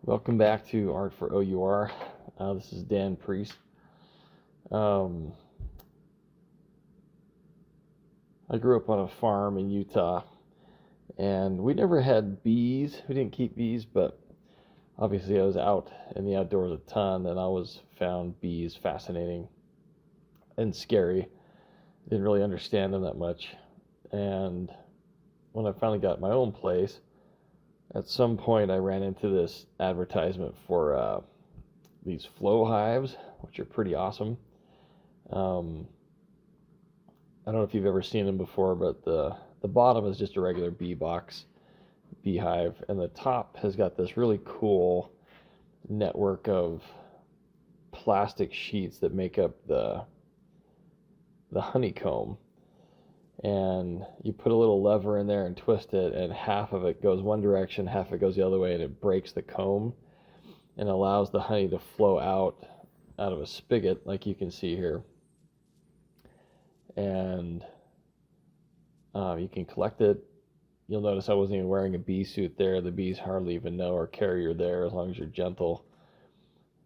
Welcome back to Art for O.U.R. This is Dan Preece. I grew up on a farm in Utah, and we never had bees. We didn't keep bees, but obviously I was out in the outdoors a ton, and I always found bees fascinating and scary. Didn't really understand them that much. And when I finally got my own place, at some point I ran into this advertisement for these flow hives, which are pretty awesome. Um, I don't know if you've ever seen them before, but the bottom is just a regular bee box, beehive, and the top has got this really cool network of plastic sheets that make up the honeycomb. And you put a little lever in there and twist it, and half of it goes one direction, half of it goes the other way, and it breaks the comb and allows the honey to flow out of a spigot, like you can see here. And you can collect it. You'll notice I wasn't even wearing a bee suit there. The bees hardly even know or care you're there as long as you're gentle.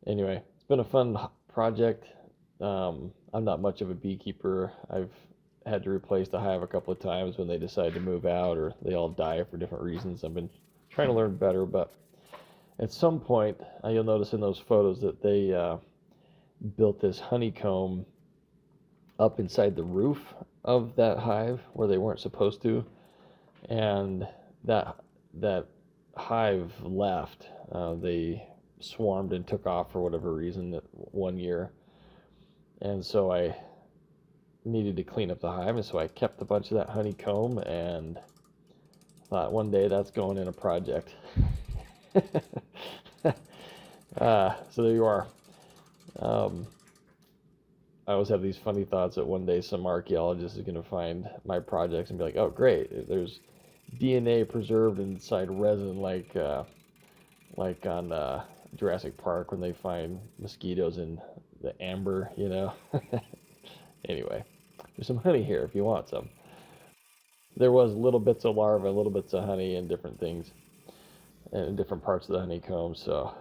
Anyway, it's been a fun project. I'm not much of a beekeeper. I've had to replace the hive a couple of times when they decide to move out or they all die for different reasons. I've been trying to learn better, but at some point, you'll notice in those photos that they built this honeycomb up inside the roof of that hive where they weren't supposed to, and that hive left. They swarmed and took off for whatever reason one year, and so I needed to clean up the hive, and so I kept a bunch of that honeycomb and thought one day that's going in a project. So there you are. I always have these funny thoughts that one day some archaeologist is going to find my projects and be like, oh great, there's DNA preserved inside resin, like on Jurassic Park when they find mosquitoes in the amber, Anyway, there's some honey here if you want some. There was little bits of larvae, little bits of honey, and different things in different parts of the honeycomb, so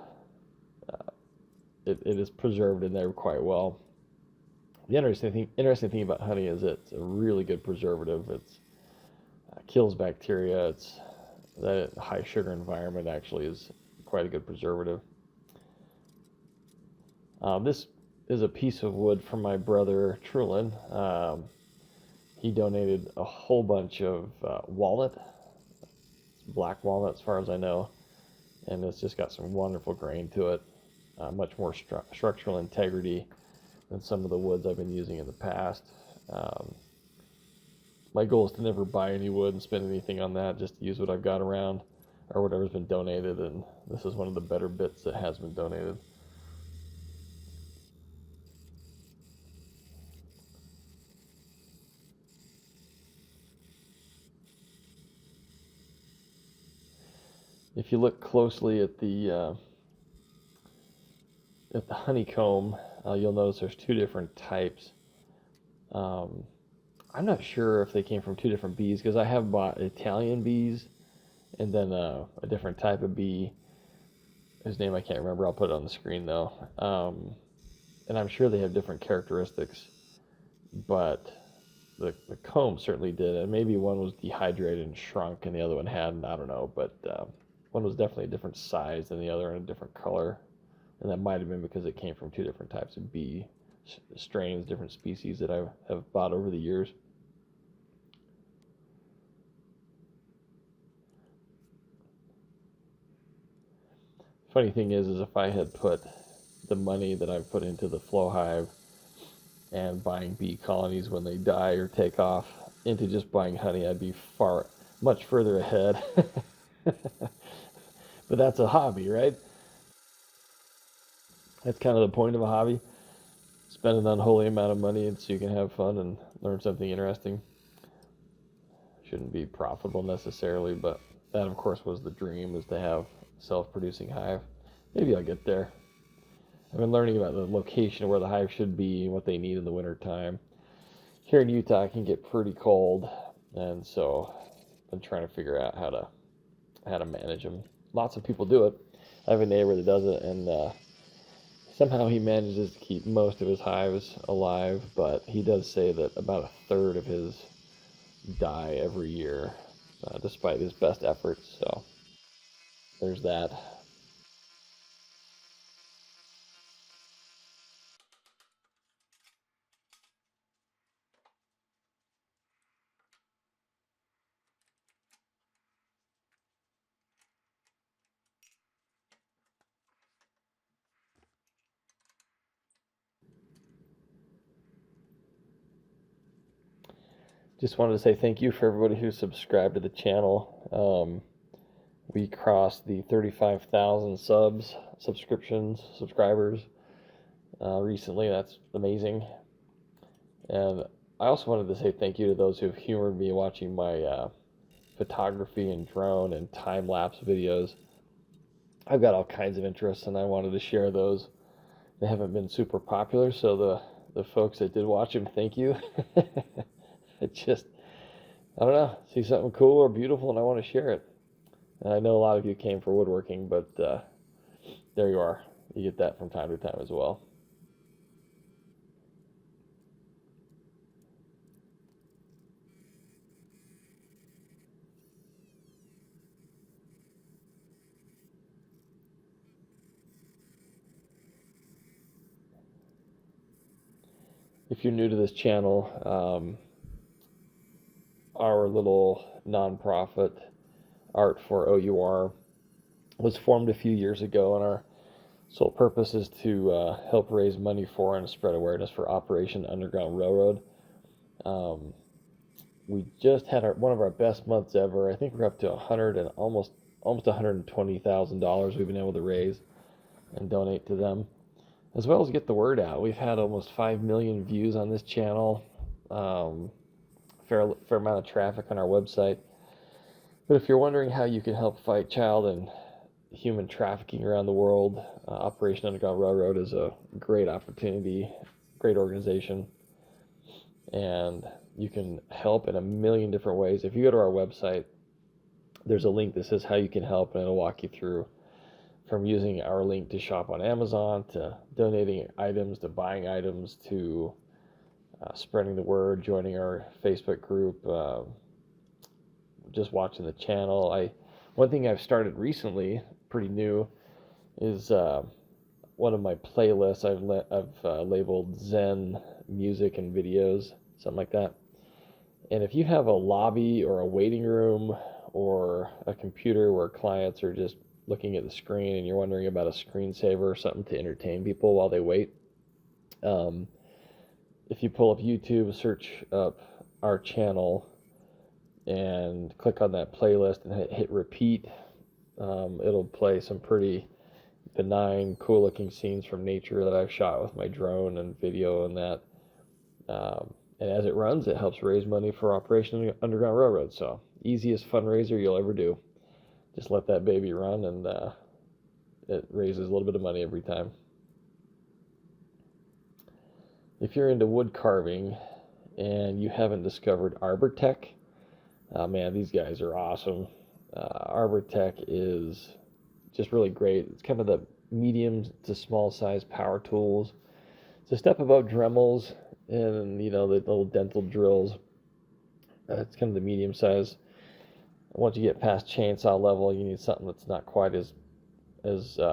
it is preserved in there quite well. The interesting thing about honey is it's a really good preservative. It kills bacteria. That high sugar environment actually is quite a good preservative. This is a piece of wood from my brother Trulin. He donated a whole bunch of walnut. It's black walnut as far as I know, and it's just got some wonderful grain to it. Much more structural integrity than some of the woods I've been using in the past. My goal is to never buy any wood and spend anything on that, just to use what I've got around or whatever's been donated, and this is one of the better bits that has been donated. If you look closely at the honeycomb, you'll notice there's two different types. I'm not sure if they came from two different bees because I have bought Italian bees and then a different type of bee whose name I can't remember. I'll put it on the screen though. And I'm sure they have different characteristics, but the comb certainly did. And maybe one was dehydrated and shrunk and the other one hadn't. I don't know, but one was definitely a different size than the other and a different color. And that might have been because it came from two different types of bee strains, different species that I have bought over the years. Funny thing is if I had put the money that I've put into the flow hive and buying bee colonies when they die or take off into just buying honey, I'd be much further ahead. But that's a hobby, right? That's kind of the point of a hobby. Spend an unholy amount of money so you can have fun and learn something interesting. Shouldn't be profitable necessarily, but that of course was the dream, is to have self-producing hive. Maybe I'll get there. I've been learning about the location of where the hive should be and what they need in the winter time. Here in Utah it can get pretty cold, and so I've been trying to figure out how to manage them. Lots of people do it. I have a neighbor that does it, and somehow he manages to keep most of his hives alive, but he does say that about a third of his die every year, despite his best efforts. So there's that. Just wanted to say thank you for everybody who subscribed to the channel. We crossed the 35,000 subscribers recently. That's amazing. And I also wanted to say thank you to those who've humored me watching my photography and drone and time-lapse videos. I've got all kinds of interests, and I wanted to share those. They haven't been super popular, so the folks that did watch them, thank you. It just, I don't know, see something cool or beautiful, and I want to share it. And I know a lot of you came for woodworking, but there you are. You get that from time to time as well. If you're new to this channel, our little nonprofit, Art for O.U.R, was formed a few years ago, and our sole purpose is to help raise money for and spread awareness for Operation Underground Railroad. We just had one of our best months ever. I think we're up to 100 and almost $120,000 we've been able to raise and donate to them, as well as get the word out. We've had almost 5 million views on this channel, fair amount of traffic on our website. But if you're wondering how you can help fight child and human trafficking around the world, Operation Underground Railroad is a great opportunity, great organization, and you can help in a million different ways. If you go to our website, there's a link that says how you can help, and it'll walk you through from using our link to shop on Amazon, to donating items, to buying items, to spreading the word, joining our Facebook group, just watching the channel. One thing I've started recently, pretty new, is one of my playlists I've labeled Zen music and videos, something like that. And if you have a lobby or a waiting room or a computer where clients are just looking at the screen and you're wondering about a screensaver or something to entertain people while they wait, if you pull up YouTube, search up our channel and click on that playlist and hit repeat, it'll play some pretty benign, cool looking scenes from nature that I've shot with my drone and video and that. And as it runs, it helps raise money for Operation Underground Railroad. So, easiest fundraiser you'll ever do. Just let that baby run, and it raises a little bit of money every time. If you're into wood carving and you haven't discovered Arbortech, man, these guys are awesome. Arbortech is just really great. It's kind of the medium to small size power tools. It's a step above Dremels and, the little dental drills. It's kind of the medium size. Once you get past chainsaw level, you need something that's not quite as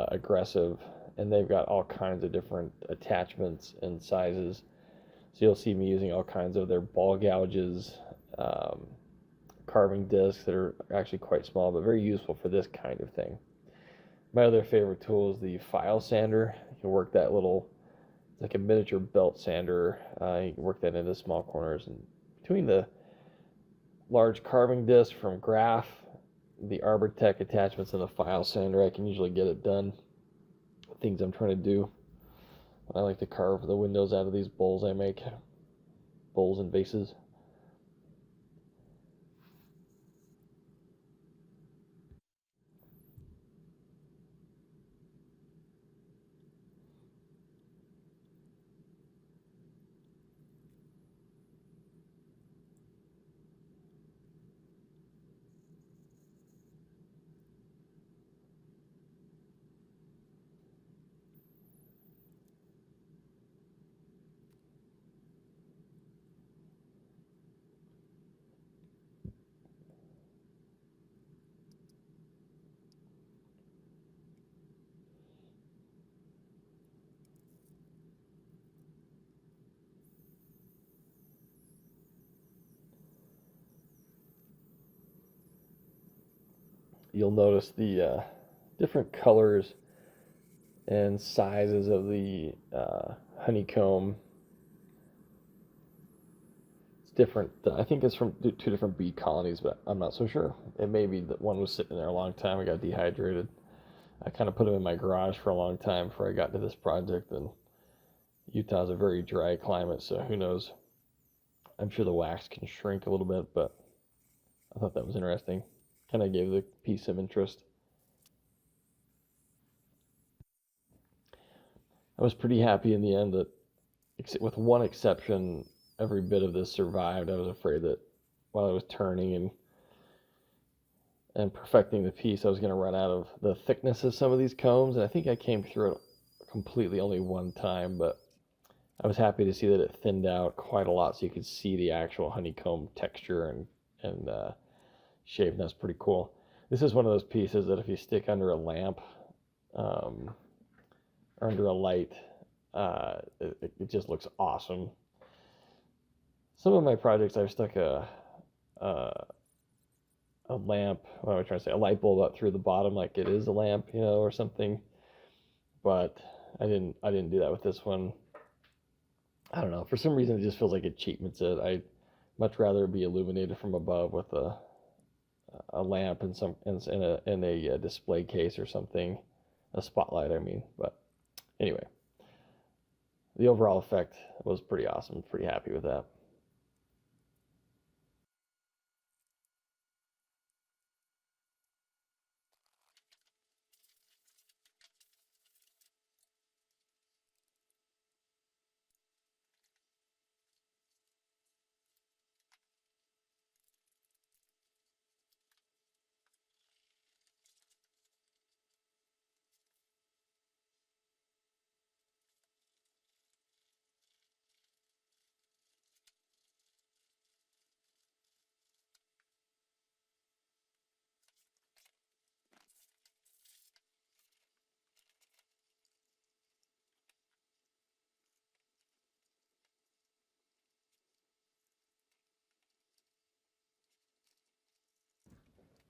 aggressive. And they've got all kinds of different attachments and sizes. So you'll see me using all kinds of their ball gouges, carving discs that are actually quite small, but very useful for this kind of thing. My other favorite tool is the file sander. You can work that little, it's like a miniature belt sander. You can work that into small corners. And between the large carving disc from Graph, the Arbortech attachments, and the file sander, I can usually get it done. Things I'm trying to do. I like to carve the windows out of these bowls I make, bowls and vases. you'll notice the different colors and sizes of the honeycomb. It's different. I think it's from two different bee colonies, but I'm not so sure. It may be that one was sitting there a long time and got dehydrated. I kind of put them in my garage for a long time before I got to this project, and Utah's a very dry climate, so who knows? I'm sure the wax can shrink a little bit, but I thought that was interesting. Kind of gave the piece some interest. I was pretty happy in the end that, with one exception, every bit of this survived. I was afraid that while I was turning and perfecting the piece, I was going to run out of the thickness of some of these combs, and I think I came through it completely only one time, but I was happy to see that it thinned out quite a lot so you could see the actual honeycomb texture and shape, and that's pretty cool. This is one of those pieces that if you stick under a lamp or under a light, it just looks awesome. Some of my projects I've stuck a lamp, what am I trying to say, a light bulb up through the bottom like it is a lamp, or something, but I didn't do that with this one. I don't know, for some reason it just feels like it cheapens it. I'd much rather be illuminated from above with a lamp and in a display case or something, a spotlight I mean. But anyway, the overall effect was pretty awesome. Pretty happy with that.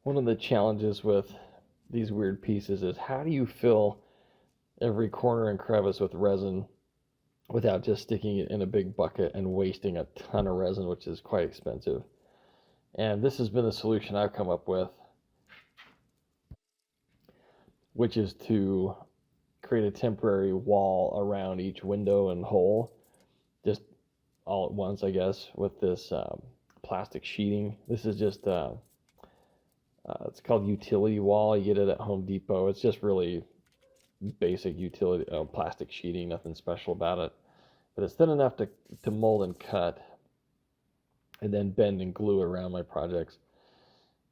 One of the challenges with these weird pieces is how do you fill every corner and crevice with resin without just sticking it in a big bucket and wasting a ton of resin, which is quite expensive. And this has been the solution I've come up with, which is to create a temporary wall around each window and hole, just all at once, I guess, with this plastic sheeting. This is just, it's called utility wall. You get it at Home Depot. It's just really basic utility plastic sheeting, nothing special about it. But it's thin enough to mold and cut, and then bend and glue around my projects.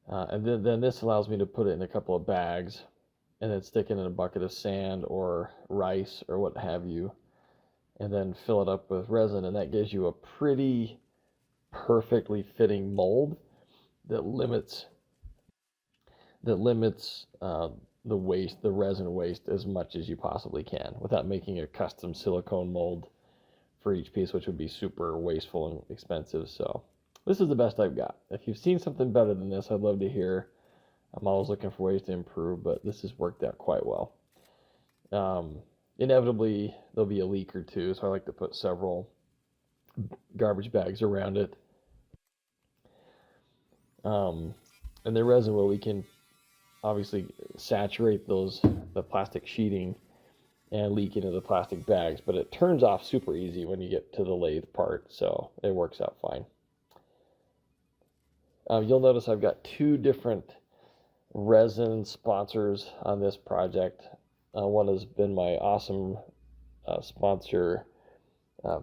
And then this allows me to put it in a couple of bags and then stick it in a bucket of sand or rice or what have you, and then fill it up with resin, and that gives you a pretty perfectly fitting mold that limits the resin waste as much as you possibly can without making a custom silicone mold for each piece, which would be super wasteful and expensive. So this is the best I've got. If you've seen something better than this, I'd love to hear. I'm always looking for ways to improve, but this has worked out quite well. Inevitably, there'll be a leak or two, so I like to put several garbage bags around it. And the resin will leak in, obviously saturate the plastic sheeting and leak into the plastic bags, but it turns off super easy when you get to the lathe part, so it works out fine. You'll notice I've got two different resin sponsors on this project. One has been my awesome sponsor,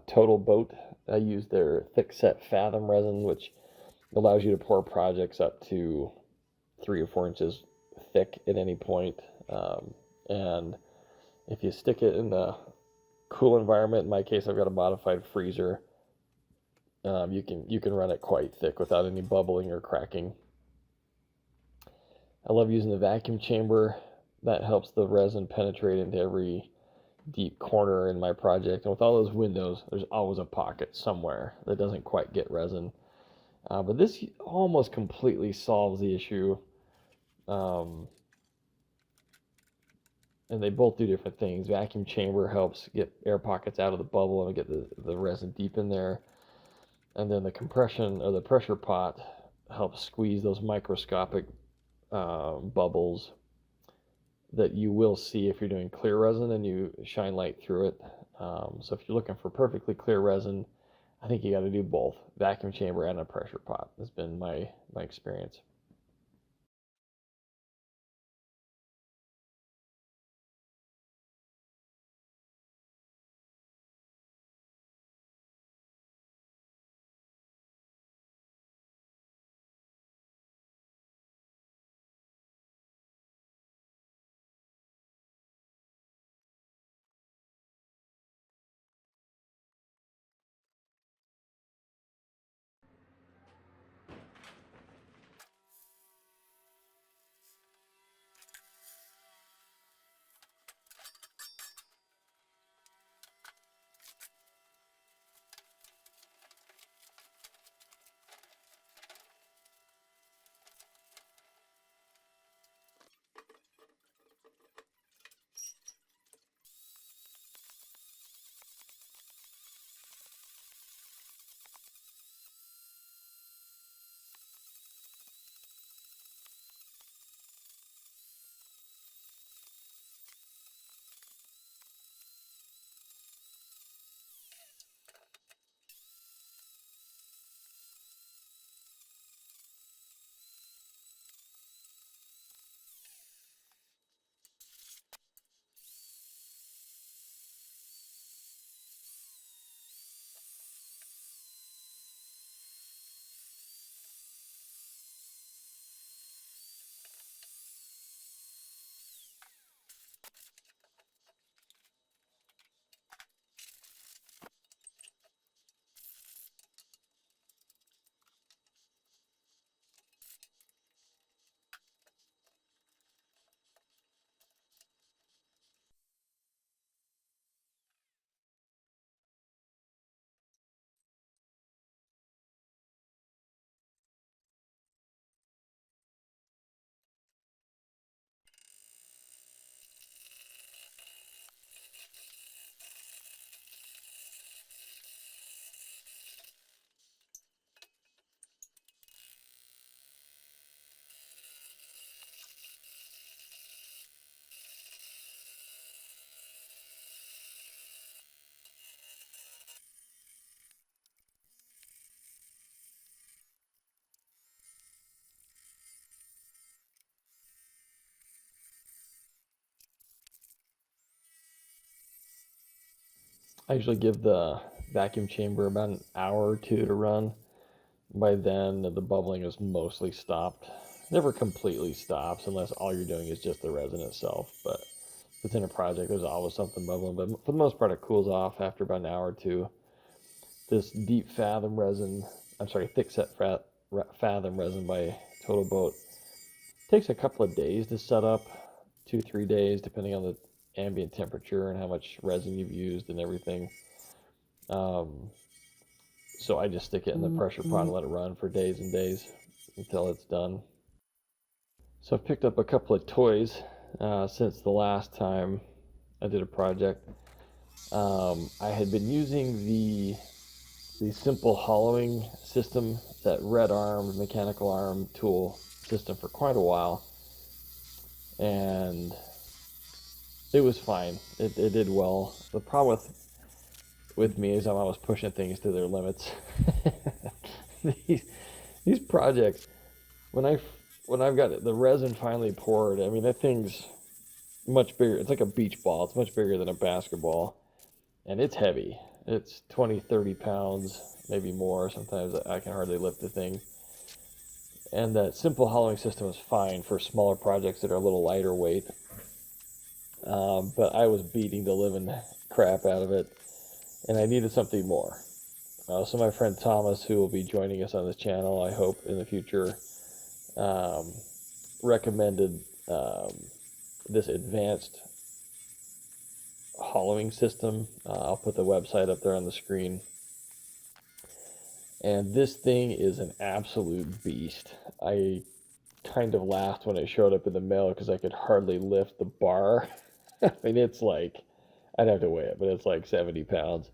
Total Boat. I use their thickset Fathom resin, which allows you to pour projects up to 3 or 4 inches thick at any point. And if you stick it in a cool environment, in my case I've got a modified freezer, you can run it quite thick without any bubbling or cracking. I love using the vacuum chamber. That helps the resin penetrate into every deep corner in my project. And with all those windows, there's always a pocket somewhere that doesn't quite get resin. But this almost completely solves the issue and they both do different things. Vacuum chamber helps get air pockets out of the bubble and get the resin deep in there. And then the compression or the pressure pot helps squeeze those microscopic bubbles that you will see if you're doing clear resin and you shine light through it. So if you're looking for perfectly clear resin, I think you got to do both, vacuum chamber and a pressure pot. That's been my experience. I usually give the vacuum chamber about an hour or two to run. By then, the bubbling is mostly stopped. Never completely stops unless all you're doing is just the resin itself. But if it's in a project, there's always something bubbling. But for the most part, it cools off after about an hour or two. This deep fathom resin, I'm sorry, thick set fathom resin by Total Boat takes a couple of days to set up, 2-3 days, depending on the ambient temperature and how much resin you've used and everything. Um, so I just stick it in the pressure pot and let it run for days and days until it's done. So I've picked up a couple of toys since the last time I did a project. I had been using the simple hollowing system, that red arm mechanical arm tool system, for quite a while, and it was fine. It did well. The problem with me is I'm always pushing things to their limits. these, these projects, when I've got the resin finally poured, I mean, that thing's much bigger. It's like a beach ball. It's much bigger than a basketball, and it's heavy. It's 20-30 pounds, maybe more. Sometimes I can hardly lift the thing. And that simple hollowing system is fine for smaller projects that are a little lighter weight. But I was beating the living crap out of it, and I needed something more. So my friend Thomas, who will be joining us on this channel, I hope in the future, recommended this advanced hollowing system. I'll put the website up there on the screen. And this thing is an absolute beast. I kind of laughed when it showed up in the mail because I could hardly lift the bar. I mean, it's like, I'd have to weigh it, but it's like 70 pounds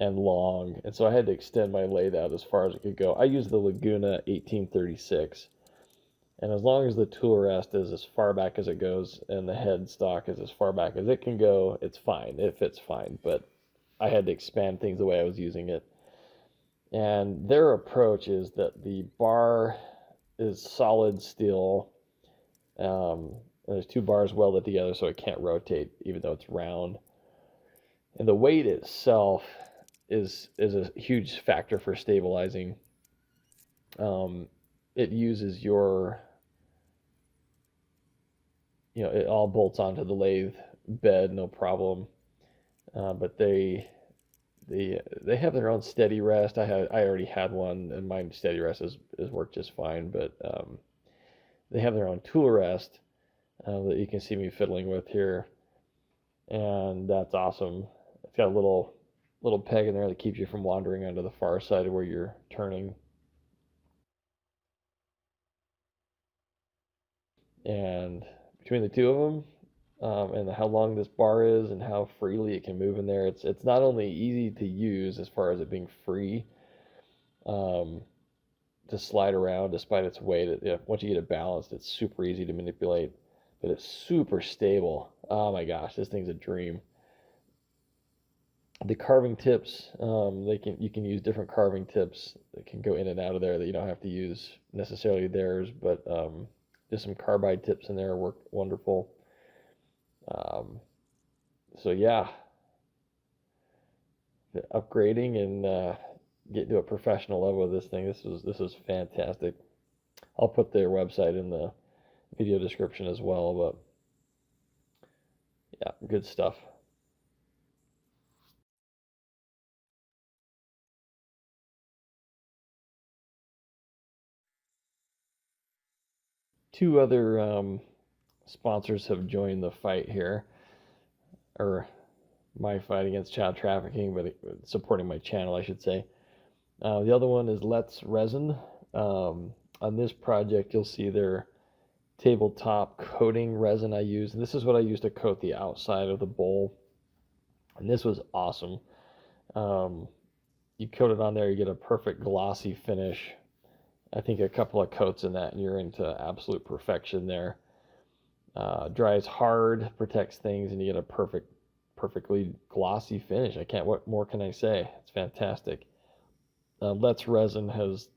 and long. And so I had to extend my lathe out as far as it could go. I use the Laguna 1836. And as long as the tool rest is as far back as it goes and the headstock is as far back as it can go, it's fine. It fits fine. But I had to expand things the way I was using it. And their approach is that the bar is solid steel. There's two bars welded together so it can't rotate even though it's round. And the weight itself is a huge factor for stabilizing. It uses it all bolts onto the lathe bed, no problem. But they have their own steady rest. I already had one, and my steady rest is worked just fine. But they have their own tool rest that you can see me fiddling with here, and that's awesome. It's got a little peg in there that keeps you from wandering onto the far side of where you're turning. And between the two of them, and how long this bar is and how freely it can move in there, it's not only easy to use as far as it being free um, to slide around despite its weight. Once you get it balanced, it's super easy to manipulate, but it's super stable. Oh my gosh, this thing's a dream. The carving tips, you can use different carving tips that can go in and out of there that you don't have to use necessarily theirs, but just some carbide tips in there work wonderful. Um, so yeah, upgrading and getting to a professional level with this thing. This was fantastic. I'll put their website in the video description as well. But yeah, good stuff. Two other sponsors have joined the fight here, or my fight against child trafficking, but supporting my channel, I should say. The other one is Let's Resin. On this project, you'll see their tabletop coating resin I use. And this is what I use to coat the outside of the bowl. And this was awesome. Um, you coat it on there, you get a perfect glossy finish. I think a couple of coats in that, and you're into absolute perfection there. Dries hard, protects things, and you get a perfectly glossy finish. What more can I say? It's fantastic. Let's Resin has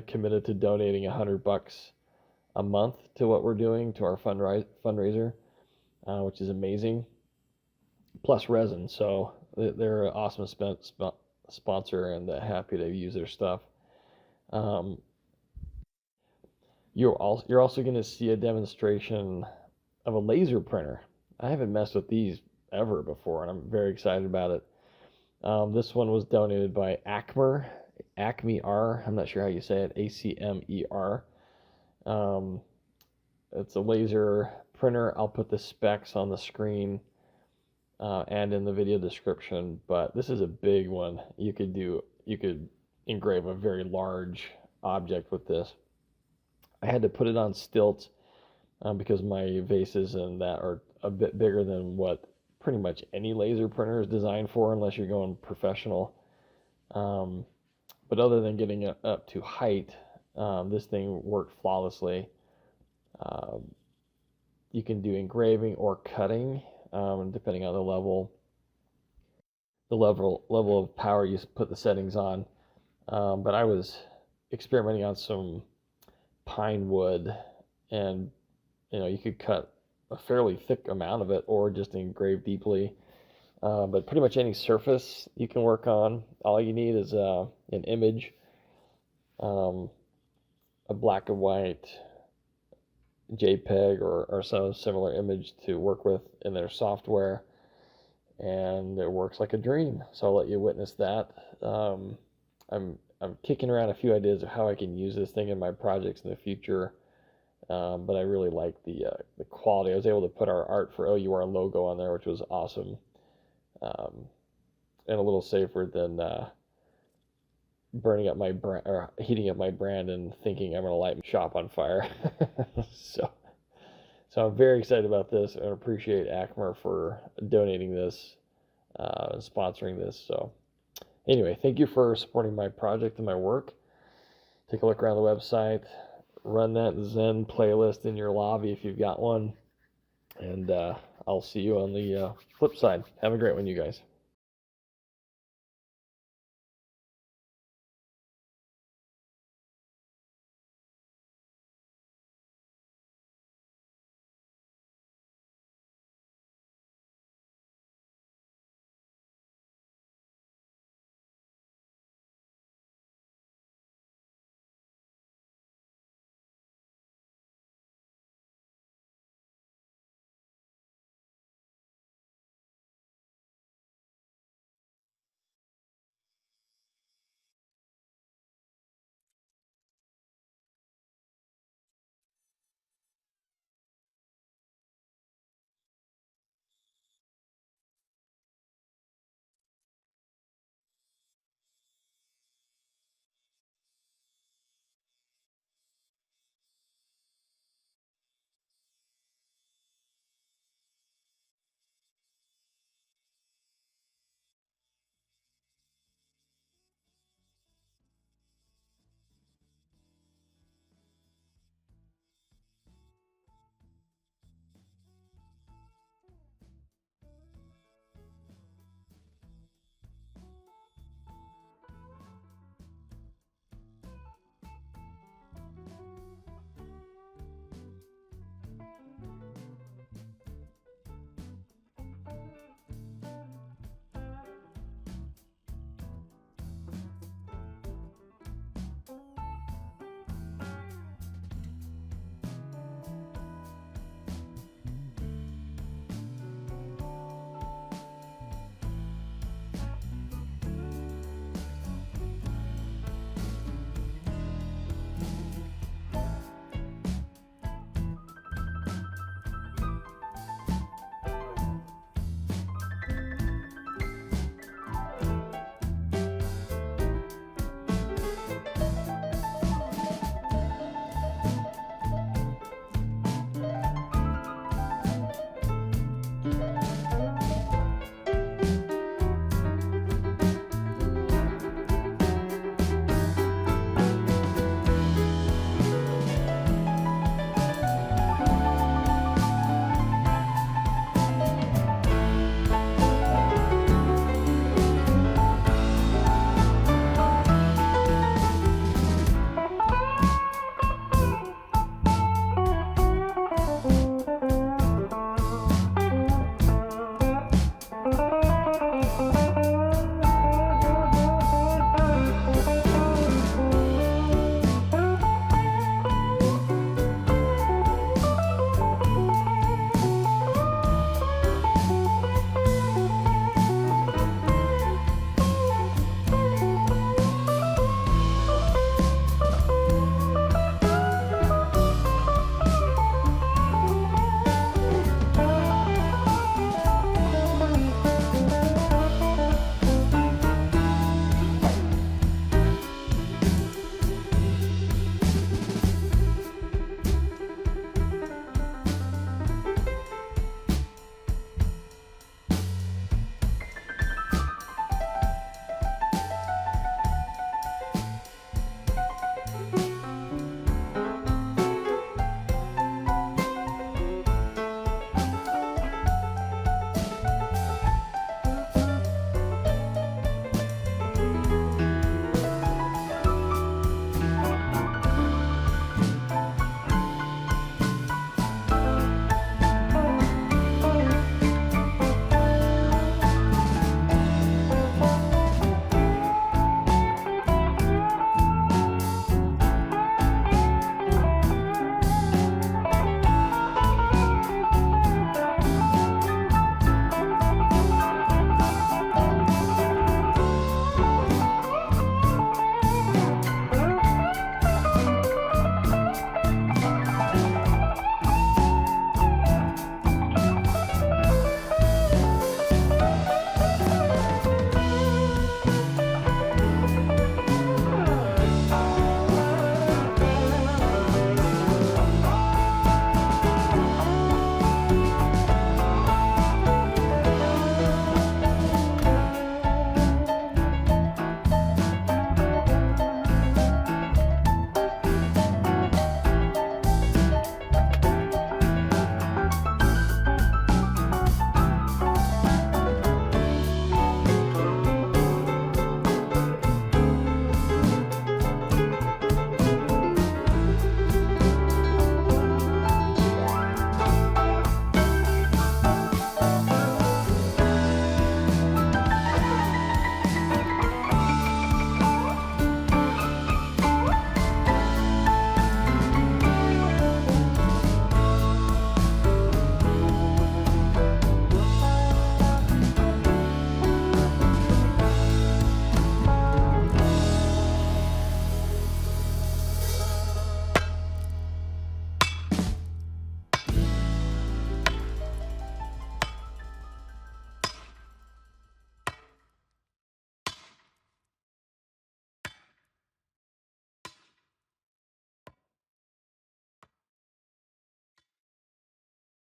committed to donating $100 a month to what we're doing to our fundraiser, which is amazing. Plus resin, so they're an awesome sponsor, and happy to use their stuff. Um, you're also going to see a demonstration of a laser printer. I haven't messed with these ever before, and I'm very excited about it. This one was donated by Acme R. I'm not sure how you say it. ACMER. Um, it's a laser printer. I'll put the specs on the screen and in the video description. But this is a big one. You could engrave a very large object with this. I had to put it on stilts because my vases and that are a bit bigger than what pretty much any laser printer is designed for, unless you're going professional. Um, but other than getting it up to height, this thing worked flawlessly. Um, you can do engraving or cutting, depending on the level of power you put the settings on. But I was experimenting on some pine wood, and you could cut a fairly thick amount of it or just engrave deeply. But pretty much any surface you can work on. All you need is an image, um, a black and white JPEG or some similar image to work with in their software, and it works like a dream. So I'll let you witness that. I'm kicking around a few ideas of how I can use this thing in my projects in the future. But I really like the quality. I was able to put our Art for O.U.R logo on there, which was awesome, and a little safer than burning up my brand or heating up my brand and thinking I'm going to light my shop on fire. so, so I'm very excited about this and appreciate Acmer for donating this, sponsoring this. So anyway, thank you for supporting my project and my work. Take a look around the website. Run that Zen playlist in your lobby if you've got one. And I'll see you on the flip side. Have a great one, you guys.